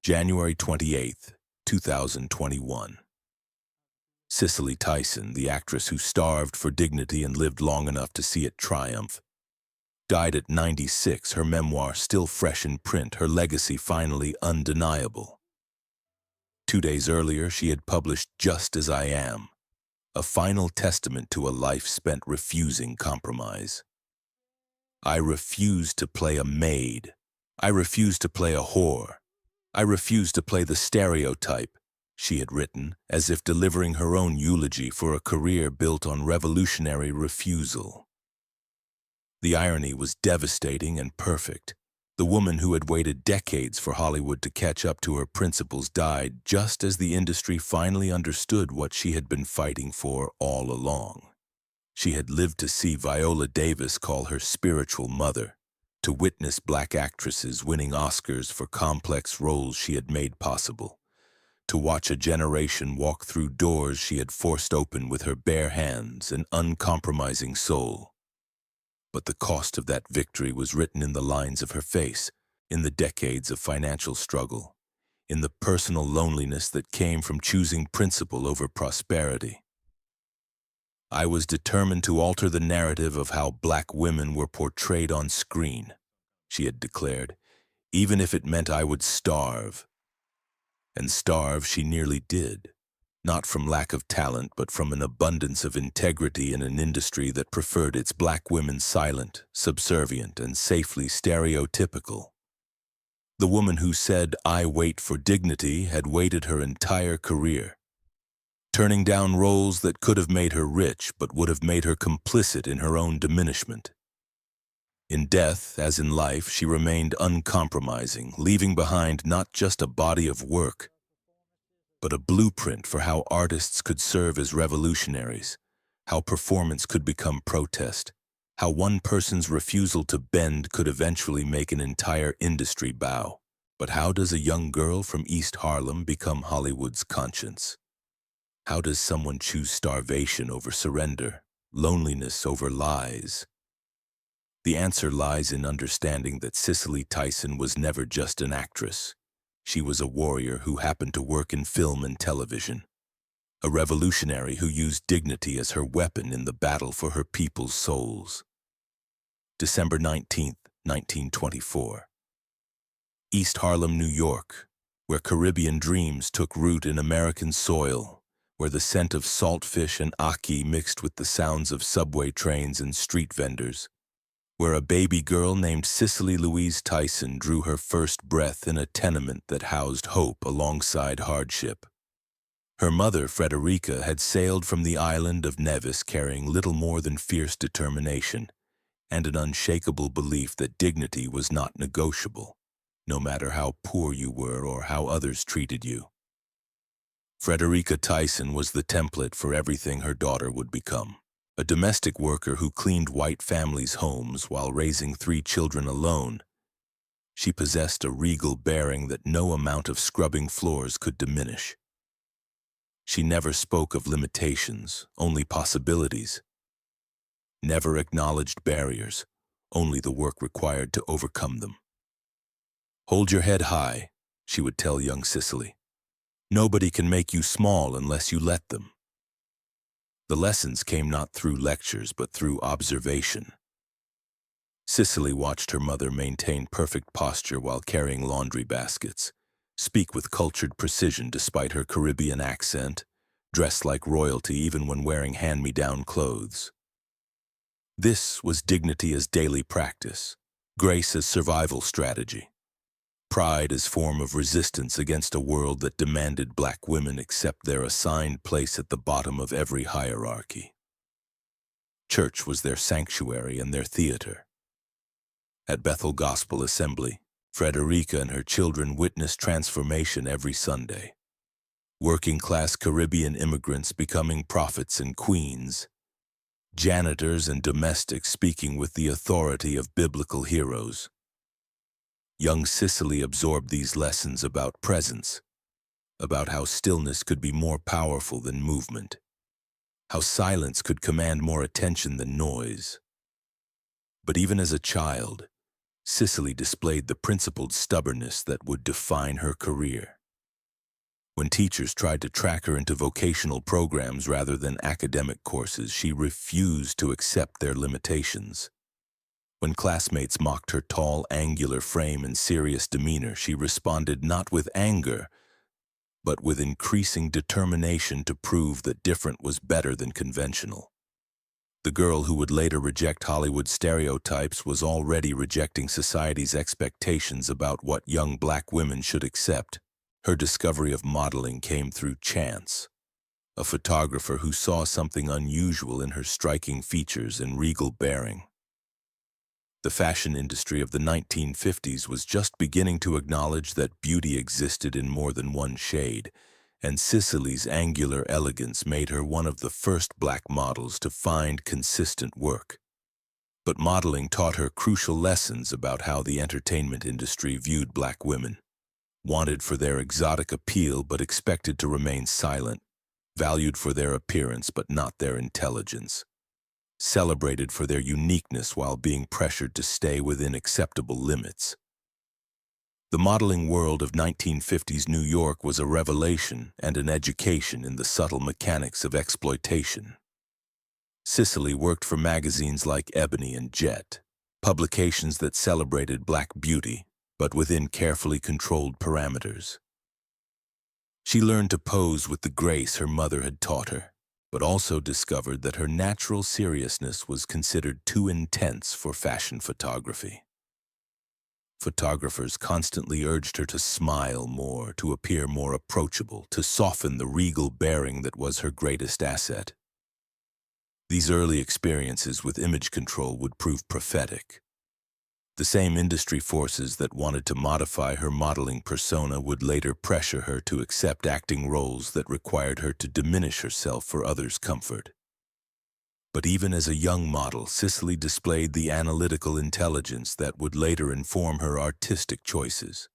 January 28th, 2021. Cicely Tyson, the actress who starved for dignity and lived long enough to see it triumph, died at 96, her memoir still fresh in print, her legacy finally undeniable. 2 days earlier, she had published Just As I Am, a final testament to a life spent refusing compromise. I refuse to play a maid. I refuse to play a whore. I refuse to play the stereotype, she had written, as if delivering her own eulogy for a career built on revolutionary refusal. The irony was devastating and perfect. The woman who had waited decades for Hollywood to catch up to her principles died just as the industry finally understood what she had been fighting for all along. She had lived to see Viola Davis call her spiritual mother, to witness black actresses winning Oscars for complex roles she had made possible, to watch a generation walk through doors she had forced open with her bare hands and uncompromising soul. But the cost of that victory was written in the lines of her face, in the decades of financial struggle, in the personal loneliness that came from choosing principle over prosperity. I was determined to alter the narrative of how black women were portrayed on screen, she had declared, even if it meant I would starve. And starve she nearly did, not from lack of talent, but from an abundance of integrity in an industry that preferred its black women silent, subservient, and safely stereotypical. The woman who said, "I wait for dignity," had waited her entire career, turning down roles that could have made her rich but would have made her complicit in her own diminishment. In death, as in life, she remained uncompromising, leaving behind not just a body of work, but a blueprint for how artists could serve as revolutionaries, how performance could become protest, how one person's refusal to bend could eventually make an entire industry bow. But how does a young girl from East Harlem become Hollywood's conscience? How does someone choose starvation over surrender, loneliness over lies? The answer lies in understanding that Cicely Tyson was never just an actress. She was a warrior who happened to work in film and television, a revolutionary who used dignity as her weapon in the battle for her people's souls. December 19th, 1924. East Harlem, New York, where Caribbean dreams took root in American soil, where the scent of saltfish and ackee mixed with the sounds of subway trains and street vendors, where a baby girl named Cicely Louise Tyson drew her first breath in a tenement that housed hope alongside hardship. Her mother, Frederica, had sailed from the island of Nevis carrying little more than fierce determination and an unshakable belief that dignity was not negotiable, no matter how poor you were or how others treated you. Frederica Tyson was the template for everything her daughter would become. A domestic worker who cleaned white families' homes while raising 3 children alone, she possessed a regal bearing that no amount of scrubbing floors could diminish. She never spoke of limitations, only possibilities. Never acknowledged barriers, only the work required to overcome them. "Hold your head high," she would tell young Cicely. "Nobody can make you small unless you let them." The lessons came not through lectures, but through observation. Cicely watched her mother maintain perfect posture while carrying laundry baskets, speak with cultured precision despite her Caribbean accent, dress like royalty even when wearing hand-me-down clothes. This was dignity as daily practice, grace as survival strategy, pride as form of resistance against a world that demanded black women accept their assigned place at the bottom of every hierarchy. Church was their sanctuary and their theater. At Bethel Gospel Assembly, Frederica and her children witnessed transformation every Sunday. Working-class Caribbean immigrants becoming prophets and queens, janitors and domestics speaking with the authority of biblical heroes. Young Cicely absorbed these lessons about presence, about how stillness could be more powerful than movement, how silence could command more attention than noise. But even as a child, Cicely displayed the principled stubbornness that would define her career. When teachers tried to track her into vocational programs rather than academic courses, she refused to accept their limitations. When classmates mocked her tall, angular frame and serious demeanor, she responded not with anger, but with increasing determination to prove that different was better than conventional. The girl who would later reject Hollywood stereotypes was already rejecting society's expectations about what young black women should accept. Her discovery of modeling came through chance. A photographer who saw something unusual in her striking features and regal bearing. The fashion industry of the 1950s was just beginning to acknowledge that beauty existed in more than one shade, and Cicely's angular elegance made her one of the first black models to find consistent work. But modeling taught her crucial lessons about how the entertainment industry viewed black women. Wanted for their exotic appeal but expected to remain silent, valued for their appearance but not their intelligence, celebrated for their uniqueness while being pressured to stay within acceptable limits. The modeling world of 1950s New York was a revelation and an education in the subtle mechanics of exploitation. Cicely worked for magazines like Ebony and Jet, publications that celebrated black beauty, but within carefully controlled parameters. She learned to pose with the grace her mother had taught her, but also discovered that her natural seriousness was considered too intense for fashion photography. Photographers constantly urged her to smile more, to appear more approachable, to soften the regal bearing that was her greatest asset. These early experiences with image control would prove prophetic. The same industry forces that wanted to modify her modeling persona would later pressure her to accept acting roles that required her to diminish herself for others' comfort. But even as a young model, Cicely displayed the analytical intelligence that would later inform her artistic choices.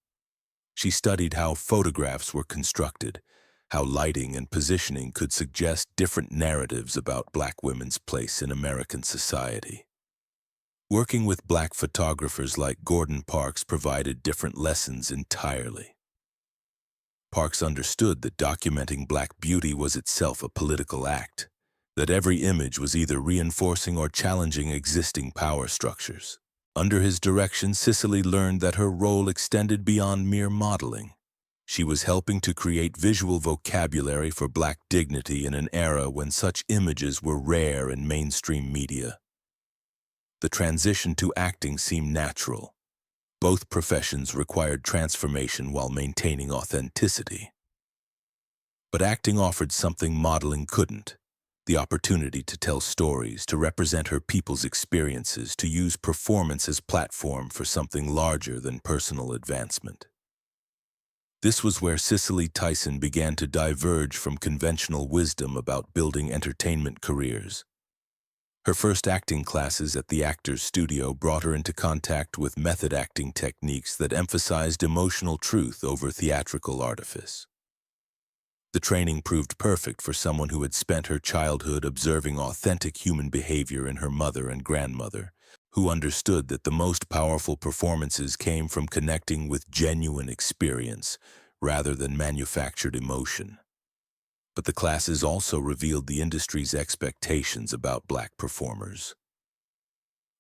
She studied how photographs were constructed, how lighting and positioning could suggest different narratives about black women's place in American society. Working with black photographers like Gordon Parks provided different lessons entirely. Parks understood that documenting black beauty was itself a political act, that every image was either reinforcing or challenging existing power structures. Under his direction, Cicely learned that her role extended beyond mere modeling. She was helping to create visual vocabulary for black dignity in an era when such images were rare in mainstream media. The transition to acting seemed natural. Both professions required transformation while maintaining authenticity. But acting offered something modeling couldn't: the opportunity to tell stories, to represent her people's experiences, to use performance as platform for something larger than personal advancement. This was where Cicely Tyson began to diverge from conventional wisdom about building entertainment careers. Her first acting classes at the Actors Studio brought her into contact with method acting techniques that emphasized emotional truth over theatrical artifice. The training proved perfect for someone who had spent her childhood observing authentic human behavior in her mother and grandmother, who understood that the most powerful performances came from connecting with genuine experience rather than manufactured emotion. But the classes also revealed the industry's expectations about black performers.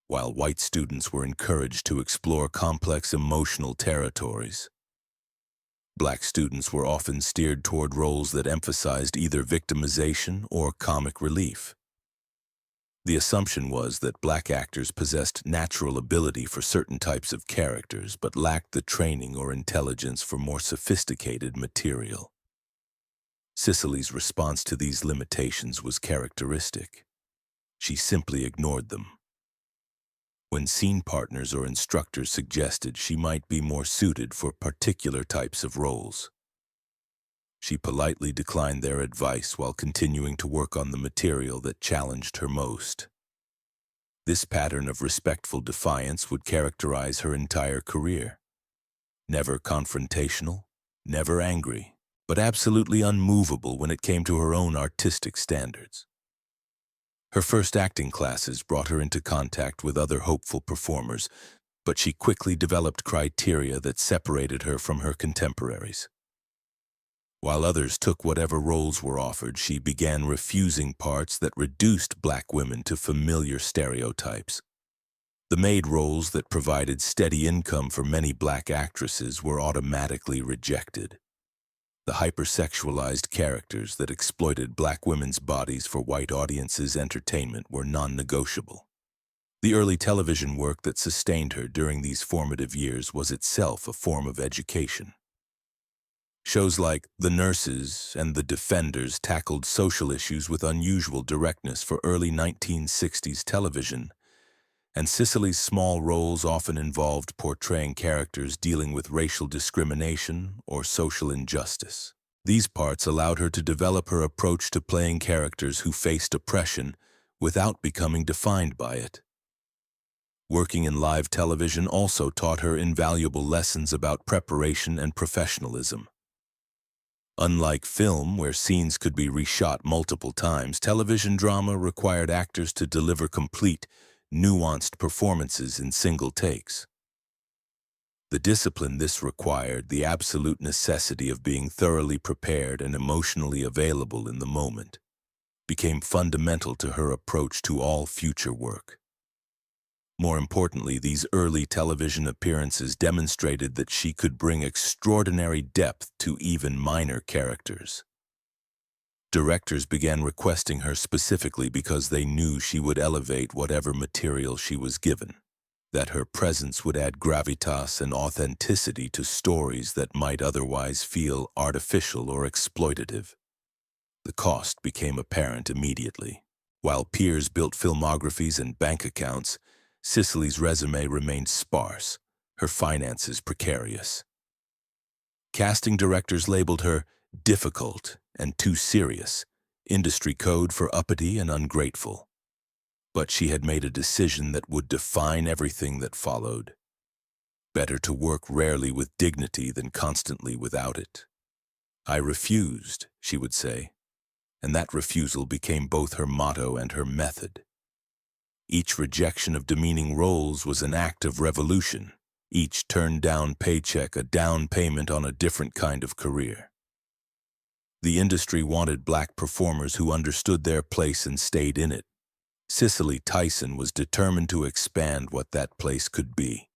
While white students were encouraged to explore complex emotional territories, black students were often steered toward roles that emphasized either victimization or comic relief. The assumption was that black actors possessed natural ability for certain types of characters but lacked the training or intelligence for more sophisticated material. Cicely's response to these limitations was characteristic. She simply ignored them. When scene partners or instructors suggested she might be more suited for particular types of roles, she politely declined their advice while continuing to work on the material that challenged her most. This pattern of respectful defiance would characterize her entire career. Never confrontational, never angry, but absolutely unmovable when it came to her own artistic standards. Her first acting classes brought her into contact with other hopeful performers, but she quickly developed criteria that separated her from her contemporaries. While others took whatever roles were offered, she began refusing parts that reduced black women to familiar stereotypes. The maid roles that provided steady income for many black actresses were automatically rejected. The hypersexualized characters that exploited black women's bodies for white audiences' entertainment were non-negotiable. The early television work that sustained her during these formative years was itself a form of education. Shows like The Nurses and The Defenders tackled social issues with unusual directness for early 1960s television, and Cicely's small roles often involved portraying characters dealing with racial discrimination or social injustice. These parts allowed her to develop her approach to playing characters who faced oppression without becoming defined by it. Working in live television also taught her invaluable lessons about preparation and professionalism. Unlike film, where scenes could be reshot multiple times, television drama required actors to deliver complete, nuanced performances in single takes. The discipline this required, the absolute necessity of being thoroughly prepared and emotionally available in the moment, became fundamental to her approach to all future work. More importantly, these early television appearances demonstrated that she could bring extraordinary depth to even minor characters. Directors began requesting her specifically because they knew she would elevate whatever material she was given, that her presence would add gravitas and authenticity to stories that might otherwise feel artificial or exploitative. The cost became apparent immediately. While peers built filmographies and bank accounts, Cicely's resume remained sparse, her finances precarious. Casting directors labeled her difficult and too serious, industry code for uppity and ungrateful. But she had made a decision that would define everything that followed. Better to work rarely with dignity than constantly without it. I refused, she would say, and that refusal became both her motto and her method. Each rejection of demeaning roles was an act of revolution, each turned-down paycheck a down payment on a different kind of career. The industry wanted black performers who understood their place and stayed in it. Cicely Tyson was determined to expand what that place could be.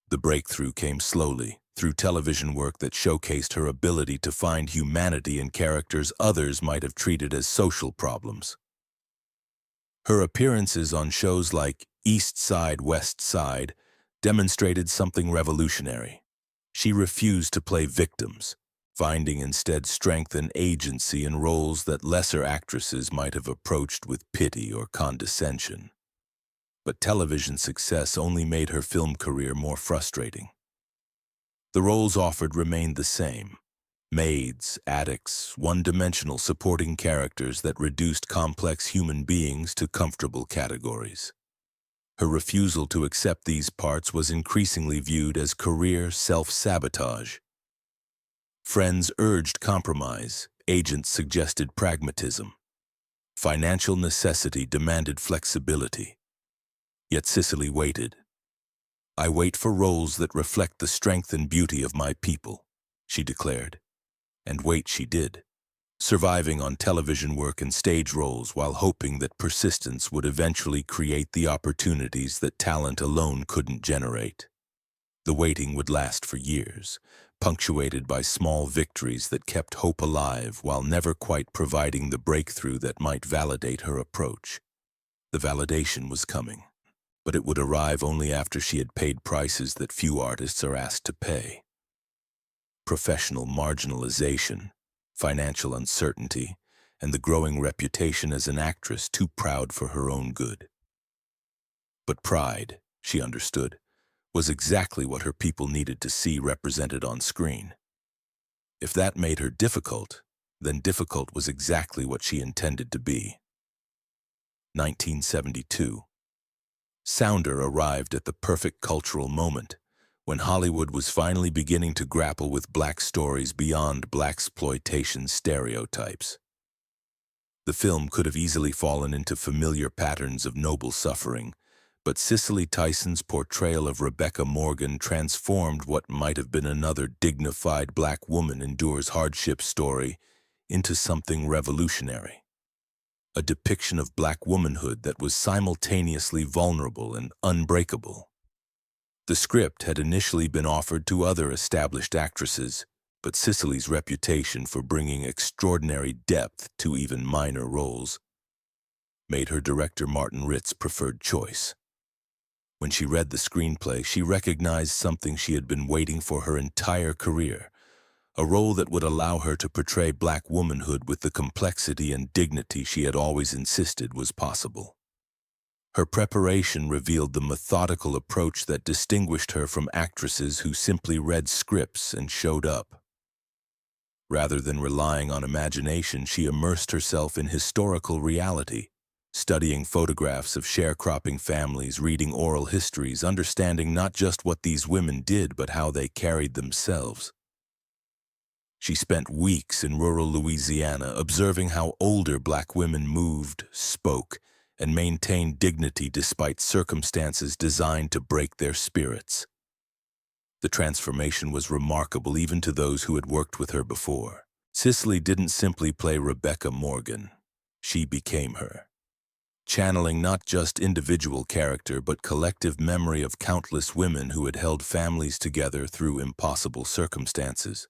The breakthrough came slowly, through television work that showcased her ability to find humanity in characters others might have treated as social problems. Her appearances on shows like East Side, West Side demonstrated something revolutionary. She refused to play victims, finding instead strength and agency in roles that lesser actresses might have approached with pity or condescension. But television success only made her film career more frustrating. The roles offered remained the same: maids, addicts, one-dimensional supporting characters that reduced complex human beings to comfortable categories. Her refusal to accept these parts was increasingly viewed as career self-sabotage. Friends urged compromise, agents suggested pragmatism. Financial necessity demanded flexibility. Yet Cicely waited. "I wait for roles that reflect the strength and beauty of my people," she declared. And wait she did, surviving on television work and stage roles while hoping that persistence would eventually create the opportunities that talent alone couldn't generate. The waiting would last for years, punctuated by small victories that kept hope alive while never quite providing the breakthrough that might validate her approach. The validation was coming, but it would arrive only after she had paid prices that few artists are asked to pay. Professional marginalization, financial uncertainty, and the growing reputation as an actress too proud for her own good. But pride, she understood, was exactly what her people needed to see represented on screen. If that made her difficult, then difficult was exactly what she intended to be. 1972. Sounder arrived at the perfect cultural moment, when Hollywood was finally beginning to grapple with black stories beyond blaxploitation stereotypes. The film could have easily fallen into familiar patterns of noble suffering, But Cicely Tyson's portrayal of Rebecca Morgan transformed what might have been another dignified black woman endures hardship story into something revolutionary. A depiction of black womanhood that was simultaneously vulnerable and unbreakable. The script had initially been offered to other established actresses, but Cicely's reputation for bringing extraordinary depth to even minor roles made her director Martin Ritt's preferred choice. When she read the screenplay, she recognized something she had been waiting for her entire career, a role that would allow her to portray black womanhood with the complexity and dignity she had always insisted was possible. Her preparation revealed the methodical approach that distinguished her from actresses who simply read scripts and showed up. Rather than relying on imagination, she immersed herself in historical reality, studying photographs of sharecropping families, reading oral histories, understanding not just what these women did, but how they carried themselves. She spent weeks in rural Louisiana observing how older black women moved, spoke, and maintained dignity despite circumstances designed to break their spirits. The transformation was remarkable even to those who had worked with her before. Cicely didn't simply play Rebecca Morgan. She became her, channeling not just individual character but collective memory of countless women who had held families together through impossible circumstances.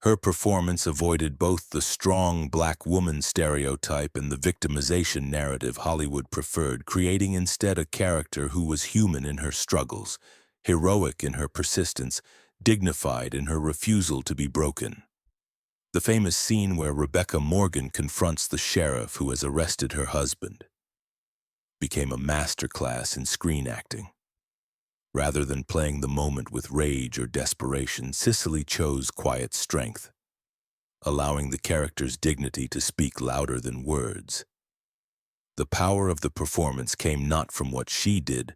Her performance avoided both the strong black woman stereotype and the victimization narrative Hollywood preferred, creating instead a character who was human in her struggles, heroic in her persistence, dignified in her refusal to be broken. The famous scene where Rebecca Morgan confronts the sheriff who has arrested her husband became a masterclass in screen acting. Rather than playing the moment with rage or desperation, Cicely chose quiet strength, allowing the character's dignity to speak louder than words. The power of the performance came not from what she did,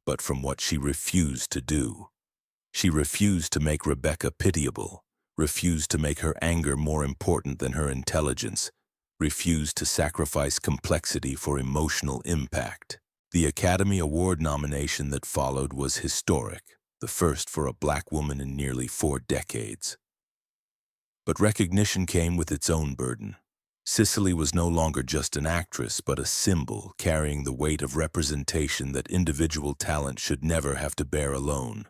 but from what she refused to do. She refused to make Rebecca pitiable, refused to make her anger more important than her intelligence, refused to sacrifice complexity for emotional impact. The Academy Award nomination that followed was historic, the first for a black woman in nearly 4 decades. But recognition came with its own burden. Cicely was no longer just an actress, but a symbol carrying the weight of representation that individual talent should never have to bear alone.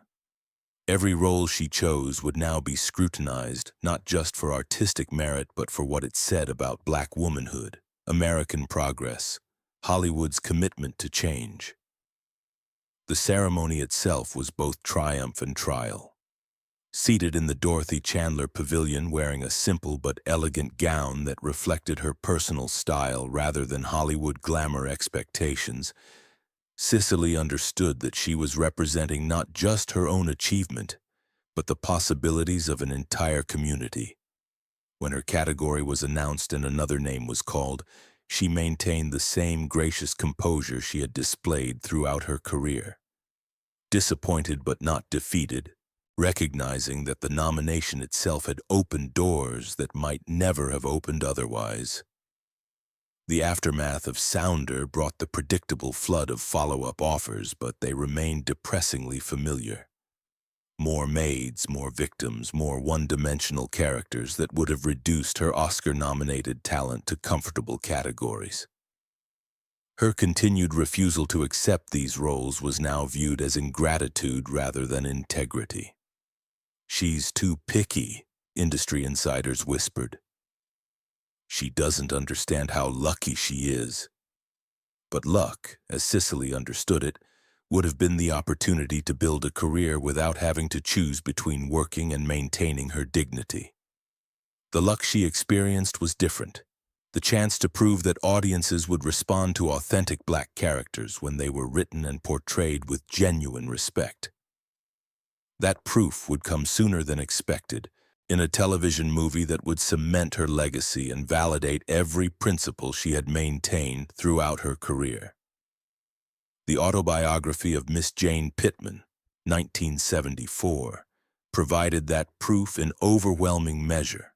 Every role she chose would now be scrutinized, not just for artistic merit, but for what it said about black womanhood, American progress, Hollywood's commitment to change. The ceremony itself was both triumph and trial. Seated in the Dorothy Chandler Pavilion wearing a simple but elegant gown that reflected her personal style rather than Hollywood glamour expectations, Cicely understood that she was representing not just her own achievement, but the possibilities of an entire community. When her category was announced and another name was called, she maintained the same gracious composure she had displayed throughout her career. Disappointed but not defeated, recognizing that the nomination itself had opened doors that might never have opened otherwise. The aftermath of Sounder brought the predictable flood of follow-up offers, but they remained depressingly familiar. More maids, more victims, more one-dimensional characters that would have reduced her Oscar-nominated talent to comfortable categories. Her continued refusal to accept these roles was now viewed as ingratitude rather than integrity. "She's too picky," industry insiders whispered. "She doesn't understand how lucky she is." But luck, as Cicely understood it, would have been the opportunity to build a career without having to choose between working and maintaining her dignity. The luck she experienced was different. The chance to prove that audiences would respond to authentic black characters when they were written and portrayed with genuine respect. That proof would come sooner than expected, in a television movie that would cement her legacy and validate every principle she had maintained throughout her career. The autobiography of Miss Jane Pittman, 1974, provided that proof in overwhelming measure.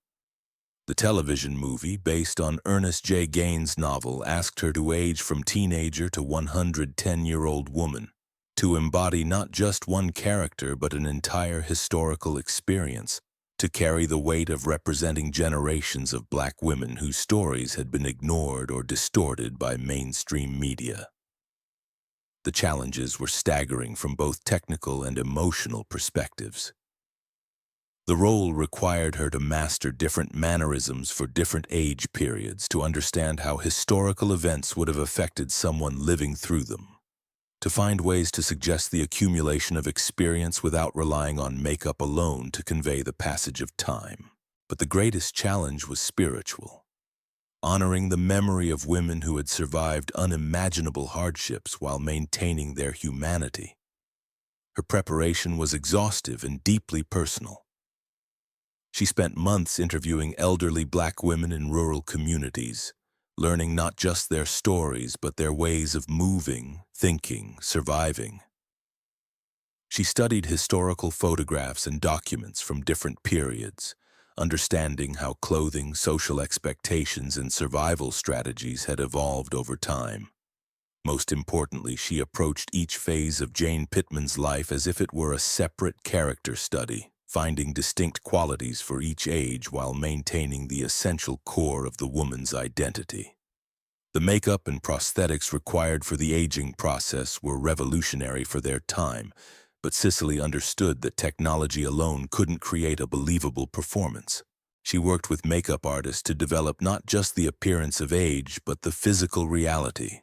The television movie, based on Ernest J. Gaines' novel, asked her to age from teenager to 110-year-old woman, to embody not just one character but an entire historical experience, to carry the weight of representing generations of Black women whose stories had been ignored or distorted by mainstream media. The challenges were staggering from both technical and emotional perspectives. The role required her to master different mannerisms for different age periods to understand how historical events would have affected someone living through them, to find ways to suggest the accumulation of experience without relying on makeup alone to convey the passage of time. But the greatest challenge was spiritual, honoring the memory of women who had survived unimaginable hardships while maintaining their humanity. Her preparation was exhaustive and deeply personal. She spent months interviewing elderly Black women in rural communities, learning not just their stories but their ways of moving, thinking, surviving. She studied historical photographs and documents from different periods, understanding how clothing, social expectations, and survival strategies had evolved over time. Most importantly, she approached each phase of Jane Pittman's life as if it were a separate character study, finding distinct qualities for each age while maintaining the essential core of the woman's identity. The makeup and prosthetics required for the aging process were revolutionary for their time, but Cicely understood that technology alone couldn't create a believable performance. She worked with makeup artists to develop not just the appearance of age, but the physical reality.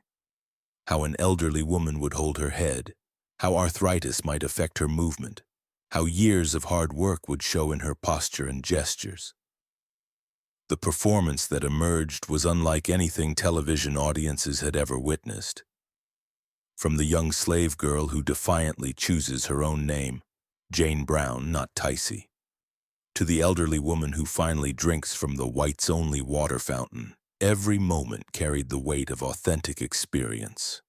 How an elderly woman would hold her head, how arthritis might affect her movement, how years of hard work would show in her posture and gestures. The performance that emerged was unlike anything television audiences had ever witnessed. From the young slave girl who defiantly chooses her own name, Jane Brown, not Tyson, to the elderly woman who finally drinks from the whites-only water fountain, every moment carried the weight of authentic experience.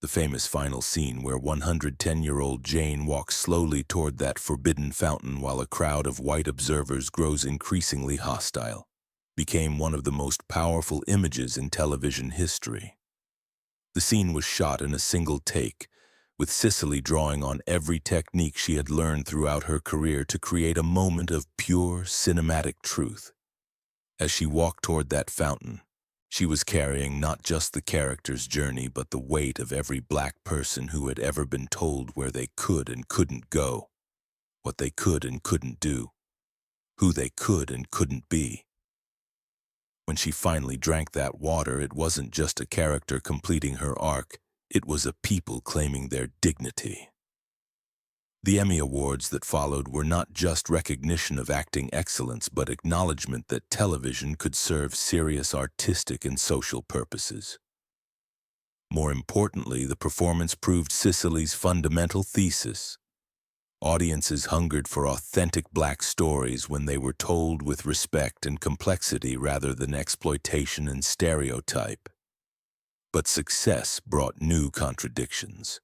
The famous final scene where 110-year-old Jane walks slowly toward that forbidden fountain while a crowd of white observers grows increasingly hostile, became one of the most powerful images in television history. The scene was shot in a single take, with Cicely drawing on every technique she had learned throughout her career to create a moment of pure cinematic truth. As she walked toward that fountain, she was carrying not just the character's journey but the weight of every Black person who had ever been told where they could and couldn't go, what they could and couldn't do, who they could and couldn't be. When she finally drank that water, it wasn't just a character completing her arc, it was a people claiming their dignity. The Emmy Awards that followed were not just recognition of acting excellence but acknowledgement that television could serve serious artistic and social purposes. More importantly, the performance proved Cicely's fundamental thesis. Audiences hungered for authentic Black stories when they were told with respect and complexity rather than exploitation and stereotype. But success brought new contradictions.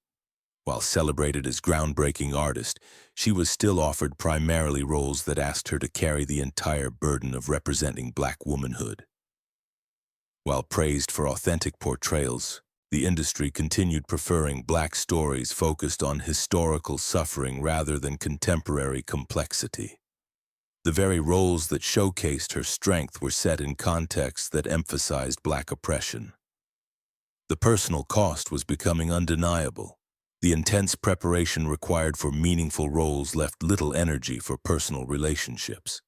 While celebrated as groundbreaking artist, she was still offered primarily roles that asked her to carry the entire burden of representing Black womanhood. While praised for authentic portrayals, the industry continued preferring Black stories focused on historical suffering rather than contemporary complexity. The very roles that showcased her strength were set in contexts that emphasized Black oppression. The personal cost was becoming undeniable. The intense preparation required for meaningful roles left little energy for personal relationships.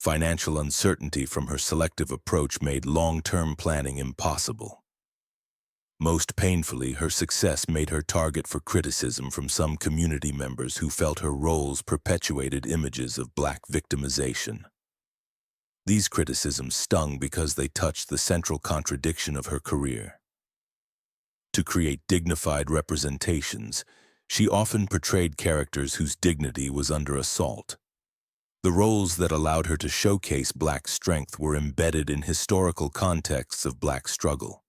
Financial uncertainty from her selective approach made long-term planning impossible. Most painfully, her success made her target for criticism from some community members who felt her roles perpetuated images of Black victimization. These criticisms stung because they touched the central contradiction of her career. To create dignified representations, she often portrayed characters whose dignity was under assault. The roles that allowed her to showcase Black strength were embedded in historical contexts of Black struggle.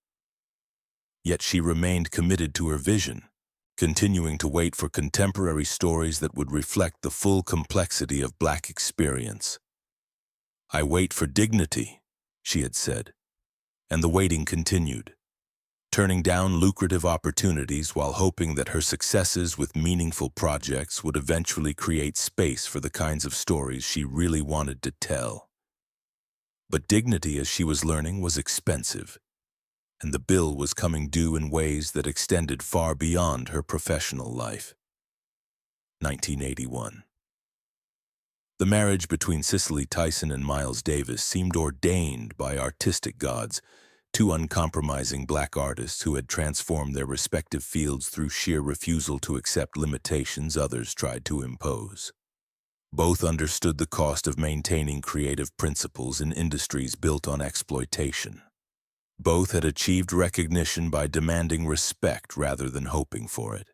Yet she remained committed to her vision, continuing to wait for contemporary stories that would reflect the full complexity of Black experience. "I wait for dignity," she had said, and the waiting continued, turning down lucrative opportunities while hoping that her successes with meaningful projects would eventually create space for the kinds of stories she really wanted to tell. But dignity, as she was learning, was expensive, and the bill was coming due in ways that extended far beyond her professional life. 1981. The marriage between Cicely Tyson and Miles Davis seemed ordained by artistic gods, two uncompromising black artists who had transformed their respective fields through sheer refusal to accept limitations others tried to impose. Both understood the cost of maintaining creative principles in industries built on exploitation. Both had achieved recognition by demanding respect rather than hoping for it.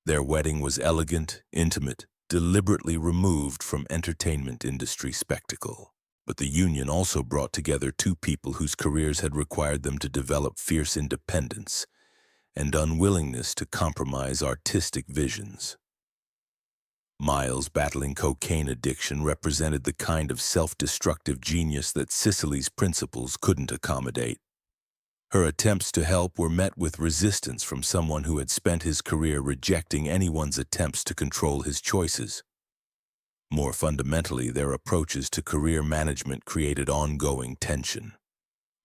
Their wedding was elegant, intimate, deliberately removed from entertainment industry spectacle. But the union also brought together two people whose careers had required them to develop fierce independence and unwillingness to compromise artistic visions. Miles, battling cocaine addiction, represented the kind of self-destructive genius that Cicely's principles couldn't accommodate. Her attempts to help were met with resistance from someone who had spent his career rejecting anyone's attempts to control his choices. More fundamentally, their approaches to career management created ongoing tension.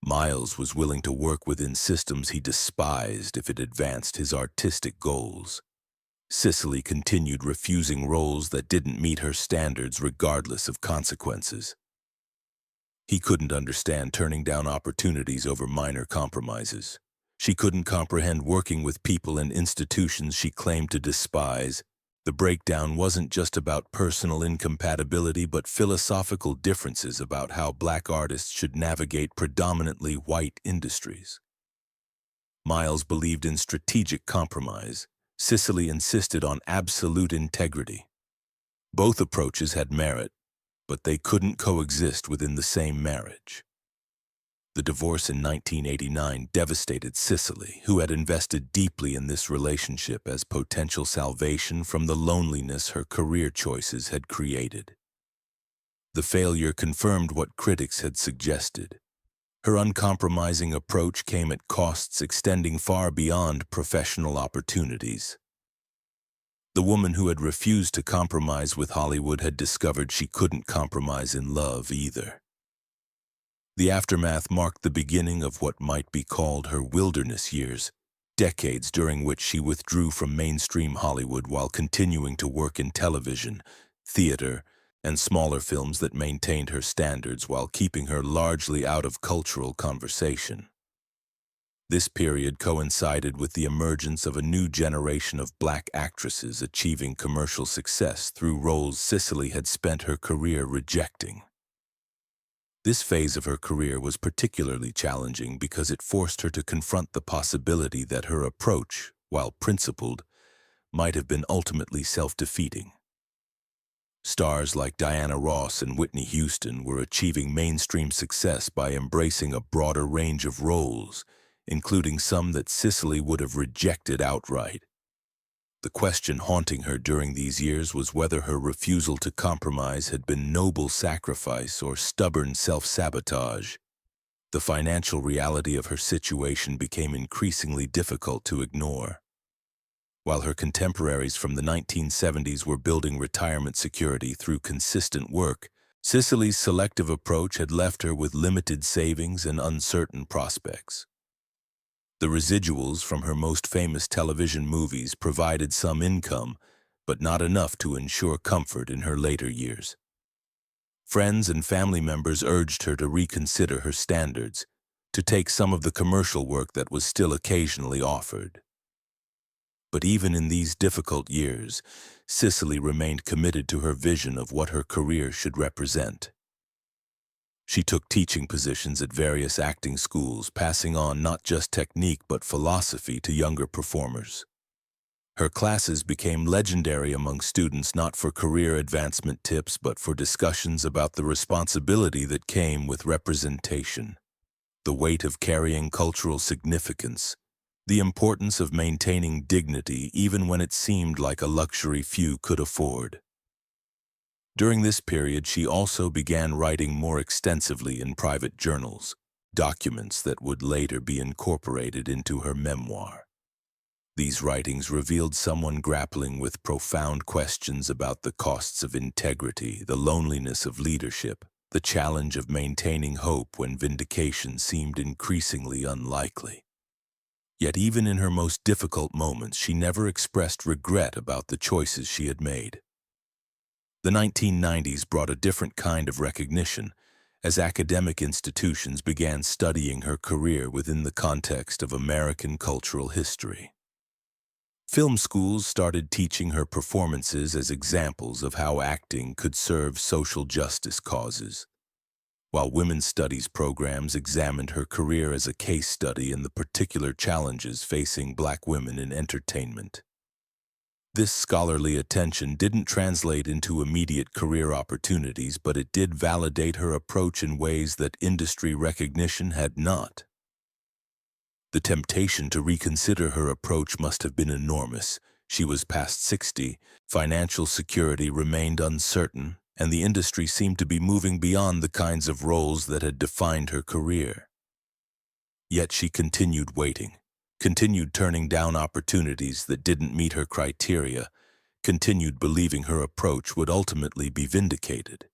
Miles was willing to work within systems he despised if it advanced his artistic goals. Cicely continued refusing roles that didn't meet her standards regardless of consequences. He couldn't understand turning down opportunities over minor compromises. She couldn't comprehend working with people and institutions she claimed to despise. The breakdown wasn't just about personal incompatibility, but philosophical differences about how black artists should navigate predominantly white industries. Miles believed in strategic compromise. Cicely insisted on absolute integrity. Both approaches had merit, but they couldn't coexist within the same marriage. The divorce in 1989 devastated Cicely, who had invested deeply in this relationship as potential salvation from the loneliness her career choices had created. The failure confirmed what critics had suggested. Her uncompromising approach came at costs extending far beyond professional opportunities. The woman who had refused to compromise with Hollywood had discovered she couldn't compromise in love either. The aftermath marked the beginning of what might be called her wilderness years, decades during which she withdrew from mainstream Hollywood while continuing to work in television, theater, and smaller films that maintained her standards while keeping her largely out of cultural conversation. This period coincided with the emergence of a new generation of black actresses achieving commercial success through roles Cicely had spent her career rejecting. This phase of her career was particularly challenging because it forced her to confront the possibility that her approach, while principled, might have been ultimately self-defeating. Stars like Diana Ross and Whitney Houston were achieving mainstream success by embracing a broader range of roles, including some that Cicely would have rejected outright. The question haunting her during these years was whether her refusal to compromise had been noble sacrifice or stubborn self-sabotage. The financial reality of her situation became increasingly difficult to ignore. While her contemporaries from the 1970s were building retirement security through consistent work, Cicely's selective approach had left her with limited savings and uncertain prospects. The residuals from her most famous television movies provided some income, but not enough to ensure comfort in her later years. Friends and family members urged her to reconsider her standards, to take some of the commercial work that was still occasionally offered. But even in these difficult years, Cicely remained committed to her vision of what her career should represent. She took teaching positions at various acting schools, passing on not just technique but philosophy to younger performers. Her classes became legendary among students not for career advancement tips but for discussions about the responsibility that came with representation, the weight of carrying cultural significance, the importance of maintaining dignity even when it seemed like a luxury few could afford. During this period, she also began writing more extensively in private journals, documents that would later be incorporated into her memoir. These writings revealed someone grappling with profound questions about the costs of integrity, the loneliness of leadership, the challenge of maintaining hope when vindication seemed increasingly unlikely. Yet even in her most difficult moments, she never expressed regret about the choices she had made. The 1990s brought a different kind of recognition as academic institutions began studying her career within the context of American cultural history. Film schools started teaching her performances as examples of how acting could serve social justice causes, while women's studies programs examined her career as a case study in the particular challenges facing Black women in entertainment. This scholarly attention didn't translate into immediate career opportunities, but it did validate her approach in ways that industry recognition had not. The temptation to reconsider her approach must have been enormous. She was past 60, financial security remained uncertain, and the industry seemed to be moving beyond the kinds of roles that had defined her career. Yet she continued waiting, continued turning down opportunities that didn't meet her criteria, continued believing her approach would ultimately be vindicated.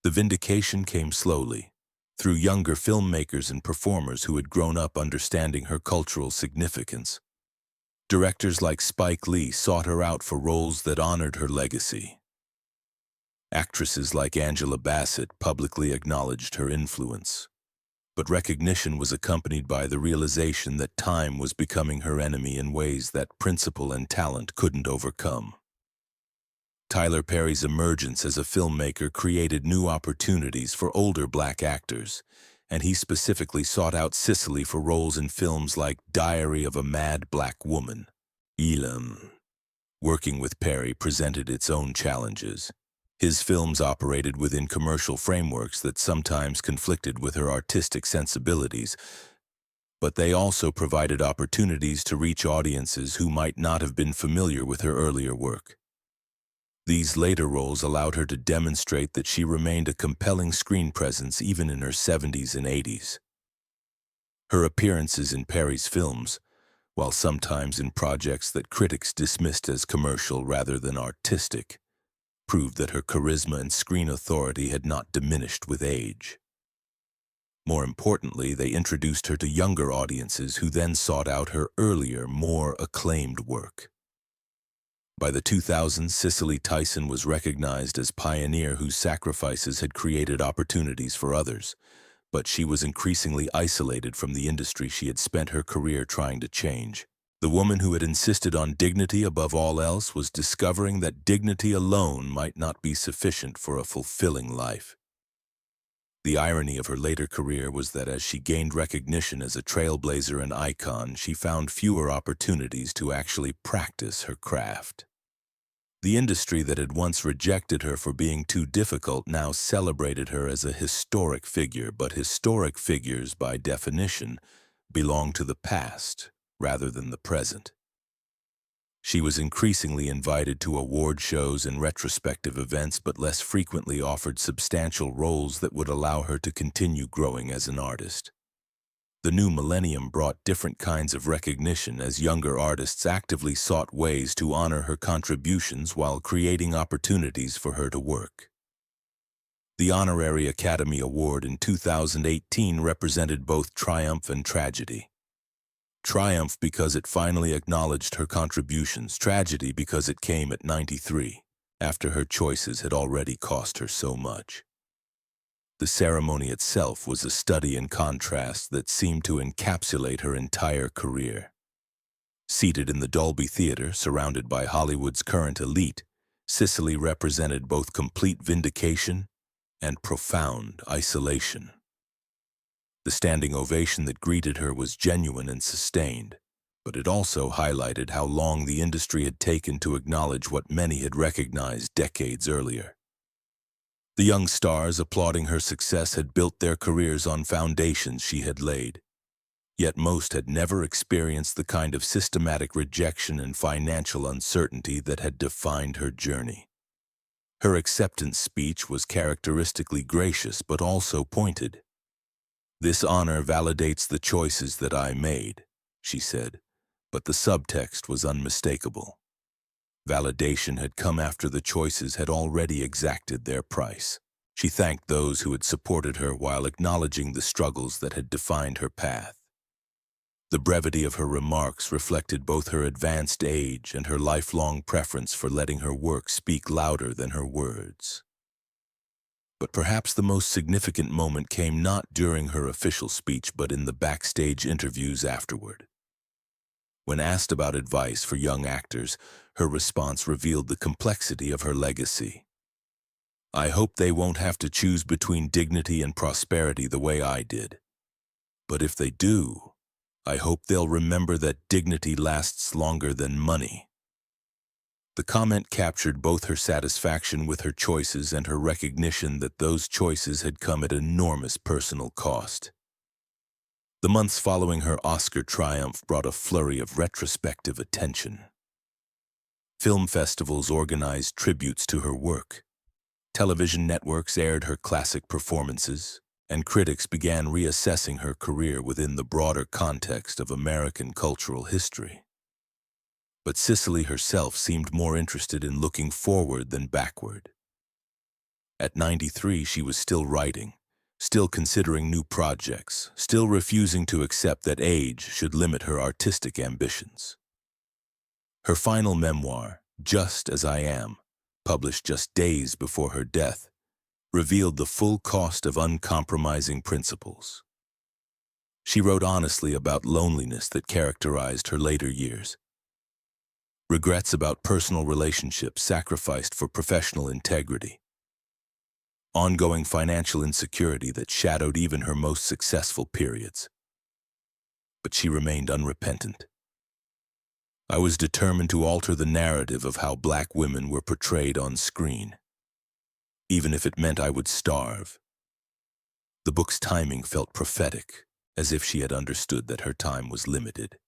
The vindication came slowly, through younger filmmakers and performers who had grown up understanding her cultural significance. Directors like Spike Lee sought her out for roles that honored her legacy. Actresses like Angela Bassett publicly acknowledged her influence. But recognition was accompanied by the realization that time was becoming her enemy in ways that principle and talent couldn't overcome. Tyler Perry's emergence as a filmmaker created new opportunities for older Black actors, and he specifically sought out Cicely for roles in films like Diary of a Mad Black Woman. Working with Perry presented its own challenges. His films operated within commercial frameworks that sometimes conflicted with her artistic sensibilities, but they also provided opportunities to reach audiences who might not have been familiar with her earlier work. These later roles allowed her to demonstrate that she remained a compelling screen presence even in her 70s and 80s. Her appearances in Perry's films, while sometimes in projects that critics dismissed as commercial rather than artistic, proved that her charisma and screen authority had not diminished with age. More importantly, they introduced her to younger audiences who then sought out her earlier, more acclaimed work. By the 2000s, Cicely Tyson was recognized as a pioneer whose sacrifices had created opportunities for others, but she was increasingly isolated from the industry she had spent her career trying to change. The woman who had insisted on dignity above all else was discovering that dignity alone might not be sufficient for a fulfilling life. The irony of her later career was that as she gained recognition as a trailblazer and icon, she found fewer opportunities to actually practice her craft. The industry that had once rejected her for being too difficult now celebrated her as a historic figure, but historic figures, by definition, belong to the past rather than the present. She was increasingly invited to award shows and retrospective events, but less frequently offered substantial roles that would allow her to continue growing as an artist. The new millennium brought different kinds of recognition as younger artists actively sought ways to honor her contributions while creating opportunities for her to work. The Honorary Academy Award in 2018 represented both triumph and tragedy. Triumph because it finally acknowledged her contributions, tragedy because it came at 93, after her choices had already cost her so much. The ceremony itself was a study in contrast that seemed to encapsulate her entire career. Seated in the Dolby Theater, surrounded by Hollywood's current elite, Cicely represented both complete vindication and profound isolation. The standing ovation that greeted her was genuine and sustained, but it also highlighted how long the industry had taken to acknowledge what many had recognized decades earlier. The young stars applauding her success had built their careers on foundations she had laid, yet most had never experienced the kind of systematic rejection and financial uncertainty that had defined her journey. Her acceptance speech was characteristically gracious but also pointed. "This honor validates the choices that I made," she said, but the subtext was unmistakable. Validation had come after the choices had already exacted their price. She thanked those who had supported her while acknowledging the struggles that had defined her path. The brevity of her remarks reflected both her advanced age and her lifelong preference for letting her work speak louder than her words. But perhaps the most significant moment came not during her official speech but in the backstage interviews afterward. When asked about advice for young actors, her response revealed the complexity of her legacy. "I hope they won't have to choose between dignity and prosperity the way I did. But if they do, I hope they'll remember that dignity lasts longer than money." The comment captured both her satisfaction with her choices and her recognition that those choices had come at enormous personal cost. The months following her Oscar triumph brought a flurry of retrospective attention. Film festivals organized tributes to her work. Television networks aired her classic performances, and critics began reassessing her career within the broader context of American cultural history. But Cicely herself seemed more interested in looking forward than backward. At 93, she was still writing, still considering new projects, still refusing to accept that age should limit her artistic ambitions. Her final memoir, Just As I Am, published just days before her death, revealed the full cost of uncompromising principles. She wrote honestly about loneliness that characterized her later years, regrets about personal relationships sacrificed for professional integrity, ongoing financial insecurity that shadowed even her most successful periods. But she remained unrepentant. "I was determined to alter the narrative of how Black women were portrayed on screen, even if it meant I would starve." The book's timing felt prophetic, as if she had understood that her time was limited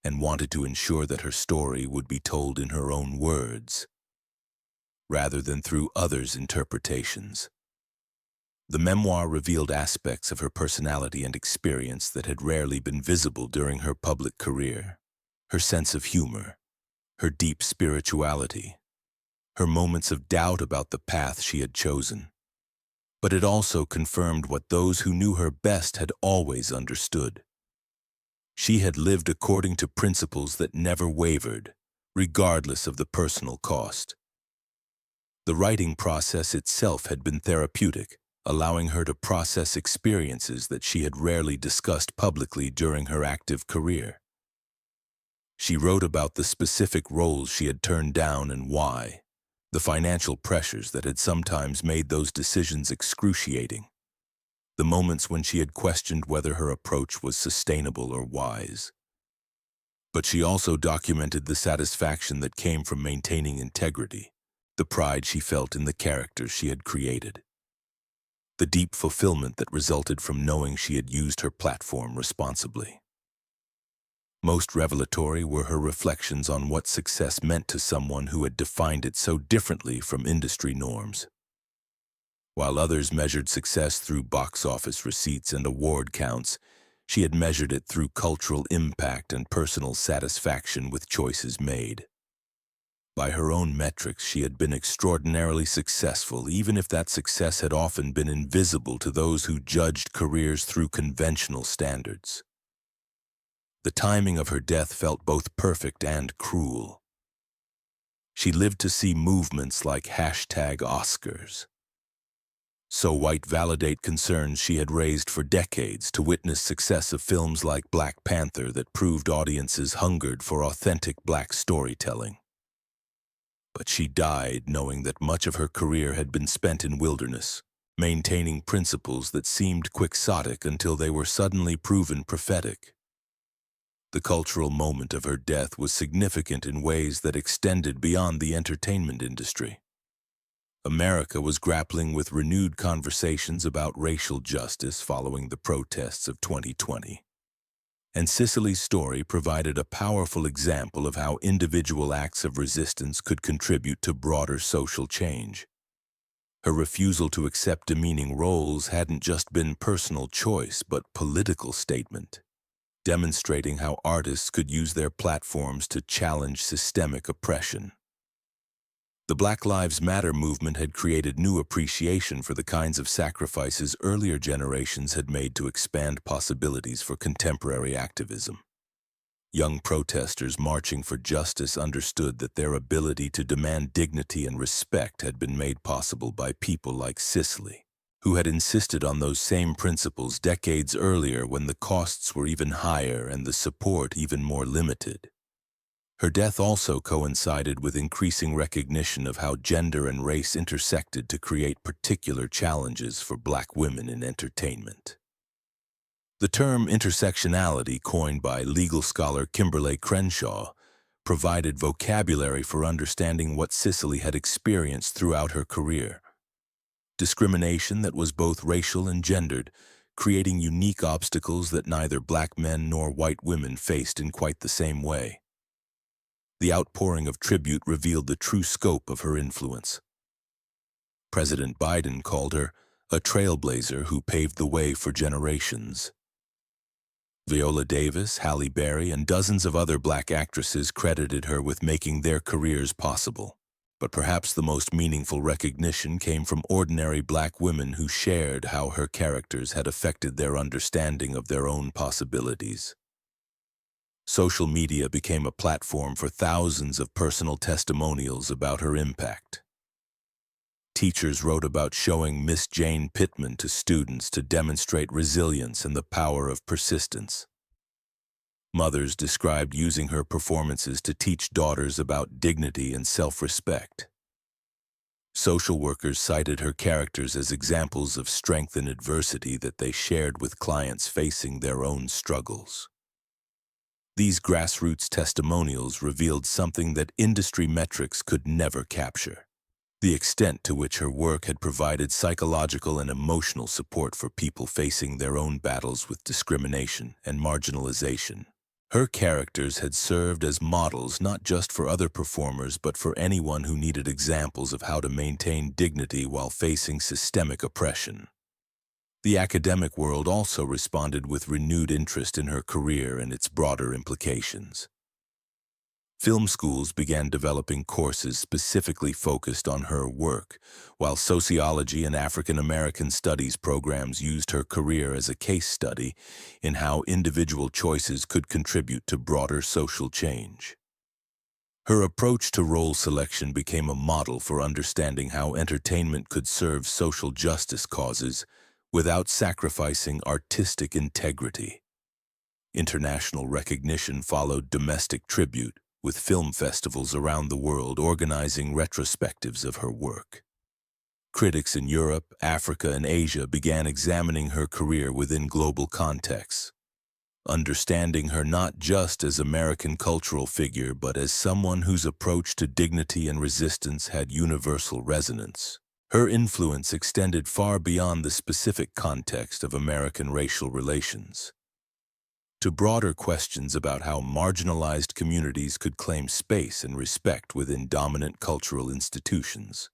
and wanted to ensure that her story would be told in her own words, rather than through others' interpretations. The memoir revealed aspects of her personality and experience that had rarely been visible during her public career. Her sense of humor, her deep spirituality, her moments of doubt about the path she had chosen. But it also confirmed what those who knew her best had always understood. She had lived according to principles that never wavered, regardless of the personal cost. The writing process itself had been therapeutic, allowing her to process experiences that she had rarely discussed publicly during her active career. She wrote about the specific roles she had turned down and why, the financial pressures that had sometimes made those decisions excruciating, the moments when she had questioned whether her approach was sustainable or wise. But she also documented the satisfaction that came from maintaining integrity, the pride she felt in the characters she had created, the deep fulfillment that resulted from knowing she had used her platform responsibly. Most revelatory were her reflections on what success meant to someone who had defined it so differently from industry norms. While others measured success through box office receipts and award counts, she had measured it through cultural impact and personal satisfaction with choices made. By her own metrics, she had been extraordinarily successful, even if that success had often been invisible to those who judged careers through conventional standards. The timing of her death felt both perfect and cruel. She lived to see movements like #Oscars. So white validate concerns she had raised for decades, to witness success of films like Black Panther that proved audiences hungered for authentic Black storytelling. But she died knowing that much of her career had been spent in wilderness, maintaining principles that seemed quixotic until they were suddenly proven prophetic. The cultural moment of her death was significant in ways that extended beyond the entertainment industry. America was grappling with renewed conversations about racial justice following the protests of 2020. And Cicely's story provided a powerful example of how individual acts of resistance could contribute to broader social change. Her refusal to accept demeaning roles hadn't just been personal choice, but political statement, demonstrating how artists could use their platforms to challenge systemic oppression. The Black Lives Matter movement had created new appreciation for the kinds of sacrifices earlier generations had made to expand possibilities for contemporary activism. Young protesters marching for justice understood that their ability to demand dignity and respect had been made possible by people like Cicely, who had insisted on those same principles decades earlier when the costs were even higher and the support even more limited. Her death also coincided with increasing recognition of how gender and race intersected to create particular challenges for Black women in entertainment. The term intersectionality, coined by legal scholar Kimberly Crenshaw, provided vocabulary for understanding what Cicely had experienced throughout her career. Discrimination that was both racial and gendered, creating unique obstacles that neither Black men nor white women faced in quite the same way. The outpouring of tribute revealed the true scope of her influence. President Biden called her a trailblazer who paved the way for generations. Viola Davis, Halle Berry, and dozens of other Black actresses credited her with making their careers possible. But perhaps the most meaningful recognition came from ordinary Black women who shared how her characters had affected their understanding of their own possibilities. Social media became a platform for thousands of personal testimonials about her impact. Teachers wrote about showing Miss Jane Pittman to students to demonstrate resilience and the power of persistence. Mothers described using her performances to teach daughters about dignity and self-respect. Social workers cited her characters as examples of strength in adversity that they shared with clients facing their own struggles. These grassroots testimonials revealed something that industry metrics could never capture: the extent to which her work had provided psychological and emotional support for people facing their own battles with discrimination and marginalization. Her characters had served as models not just for other performers but for anyone who needed examples of how to maintain dignity while facing systemic oppression. The academic world also responded with renewed interest in her career and its broader implications. Film schools began developing courses specifically focused on her work, while sociology and African American studies programs used her career as a case study in how individual choices could contribute to broader social change. Her approach to role selection became a model for understanding how entertainment could serve social justice causes without sacrificing artistic integrity. International recognition followed domestic tribute, with film festivals around the world organizing retrospectives of her work. Critics in Europe, Africa, and Asia began examining her career within global contexts, understanding her not just as American cultural figure but as someone whose approach to dignity and resistance had universal resonance. Her influence extended far beyond the specific context of American racial relations to broader questions about how marginalized communities could claim space and respect within dominant cultural institutions.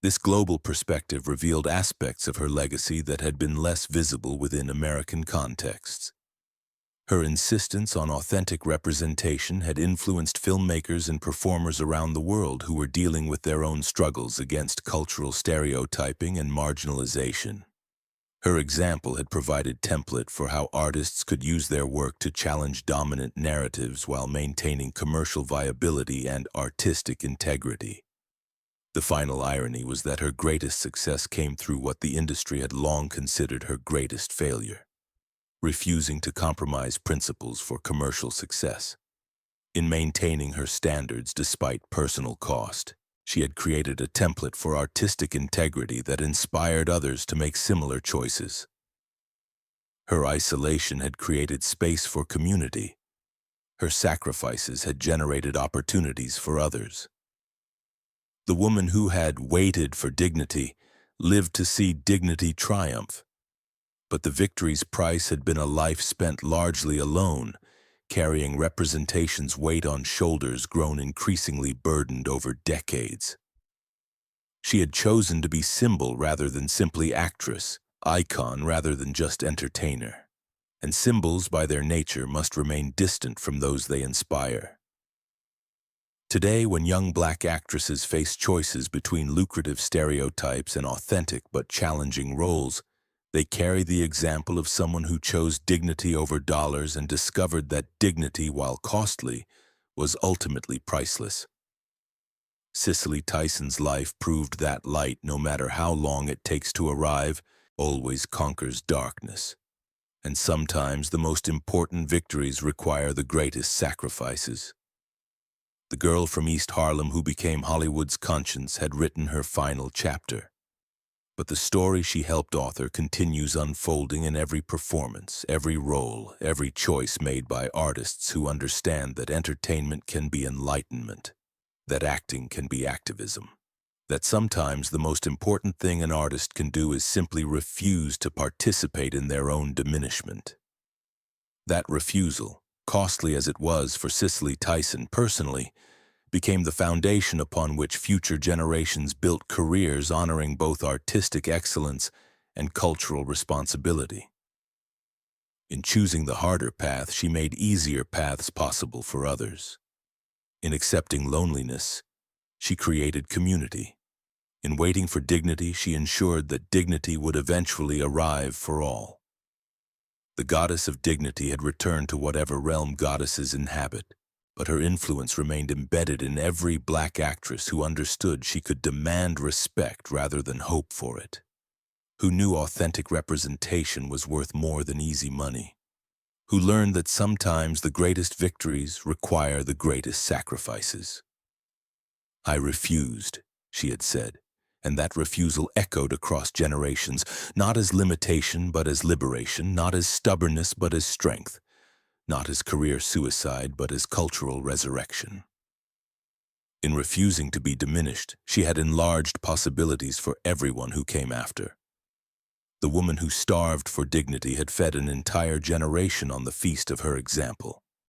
This global perspective revealed aspects of her legacy that had been less visible within American contexts. Her insistence on authentic representation had influenced filmmakers and performers around the world who were dealing with their own struggles against cultural stereotyping and marginalization. Her example had provided template for how artists could use their work to challenge dominant narratives while maintaining commercial viability and artistic integrity. The final irony was that her greatest success came through what the industry had long considered her greatest failure: refusing to compromise principles for commercial success. In maintaining her standards despite personal cost, she had created a template for artistic integrity that inspired others to make similar choices. Her isolation had created space for community. Her sacrifices had generated opportunities for others. The woman who had waited for dignity lived to see dignity triumph. But the victory's price had been a life spent largely alone, carrying representation's weight on shoulders grown increasingly burdened over decades. She had chosen to be symbol rather than simply actress, icon rather than just entertainer. And symbols, by their nature, must remain distant from those they inspire. Today, when young black actresses face choices between lucrative stereotypes and authentic but challenging roles, they carry the example of someone who chose dignity over dollars and discovered that dignity, while costly, was ultimately priceless. Cicely Tyson's life proved that light, no matter how long it takes to arrive, always conquers darkness. And sometimes the most important victories require the greatest sacrifices. The girl from East Harlem who became Hollywood's conscience had written her final chapter. But the story she helped author continues unfolding in every performance, every role, every choice made by artists who understand that entertainment can be enlightenment, that acting can be activism, that sometimes the most important thing an artist can do is simply refuse to participate in their own diminishment. That refusal, costly as it was for Cicely Tyson personally, became the foundation upon which future generations built careers honoring both artistic excellence and cultural responsibility. In choosing the harder path, she made easier paths possible for others. In accepting loneliness, she created community. In waiting for dignity, she ensured that dignity would eventually arrive for all. The goddess of dignity had returned to whatever realm goddesses inhabit, but her influence remained embedded in every black actress who understood she could demand respect rather than hope for it, who knew authentic representation was worth more than easy money, who learned that sometimes the greatest victories require the greatest sacrifices. "I refused," she had said, and that refusal echoed across generations, not as limitation but as liberation, not as stubbornness but as strength, not as career suicide, but as cultural resurrection. In refusing to be diminished, she had enlarged possibilities for everyone who came after. The woman who starved for dignity had fed an entire generation on the feast of her example.